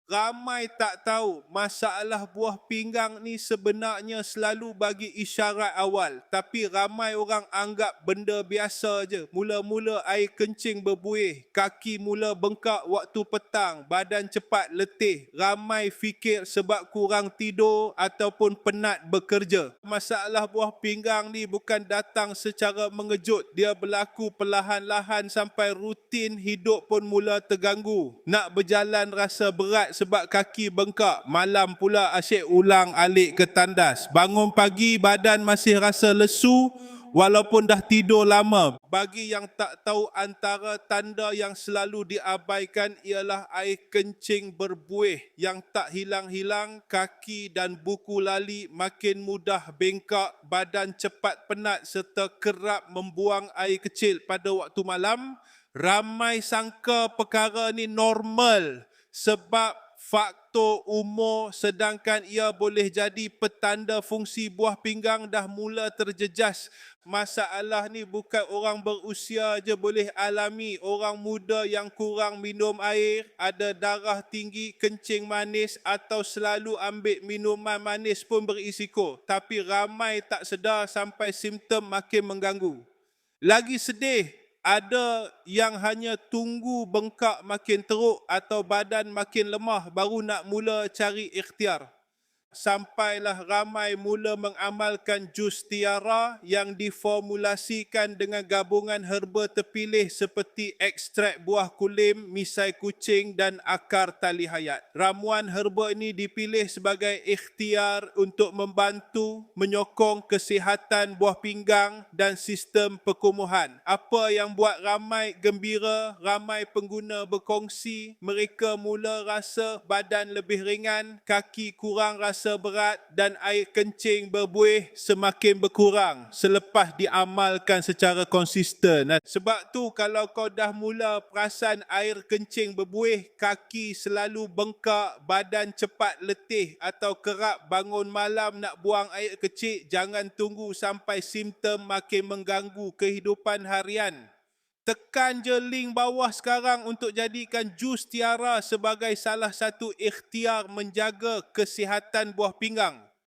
Ramai tak tahu masalah buah pinggang ni sebenarnya selalu bagi isyarat awal. Tapi ramai orang anggap benda biasa je. Mula-mula air kencing berbuih, kaki mula bengkak waktu petang, badan cepat letih. Ramai fikir sebab kurang tidur ataupun penat bekerja. Masalah buah pinggang ni bukan datang secara mengejut. Dia berlaku perlahan-lahan sampai rutin hidup pun mula terganggu. Nak berjalan rasa berat sebab kaki bengkak. Malam pula asyik ulang alik ke tandas. Bangun pagi badan masih rasa lesu walaupun dah tidur lama. Bagi yang tak tahu, antara tanda yang selalu diabaikan ialah air kencing berbuih yang tak hilang-hilang, kaki dan buku lali makin mudah bengkak, badan cepat penat serta kerap membuang air kecil pada waktu malam. Ramai sangka perkara ni normal sebab faktor umur, sedangkan ia boleh jadi petanda fungsi buah pinggang dah mula terjejas. Masalah ni bukan orang berusia je boleh alami. Orang muda yang kurang minum air, ada darah tinggi, kencing manis atau selalu ambil minuman manis pun berisiko. Tapi ramai tak sedar sampai simptom makin mengganggu. Lagi sedih, ada yang hanya tunggu bengkak makin teruk atau badan makin lemah baru nak mula cari ikhtiar. Sampailah ramai mula mengamalkan jus tiara yang diformulasikan dengan gabungan herba terpilih seperti ekstrak buah kulim, misai kucing dan akar tali hayat. Ramuan herba ini dipilih sebagai ikhtiar untuk membantu menyokong kesihatan buah pinggang dan sistem perkumuhan. Apa yang buat ramai gembira, ramai pengguna berkongsi, mereka mula rasa badan lebih ringan, kaki kurang rasa berat dan air kencing berbuih semakin berkurang selepas diamalkan secara konsisten. Sebab tu kalau kau dah mula perasan air kencing berbuih, kaki selalu bengkak, badan cepat letih atau kerap bangun malam nak buang air kecil, jangan tunggu sampai simptom makin mengganggu kehidupan harian. Tekan je link bawah sekarang untuk jadikan jus tiara sebagai salah satu ikhtiar menjaga kesihatan buah pinggang.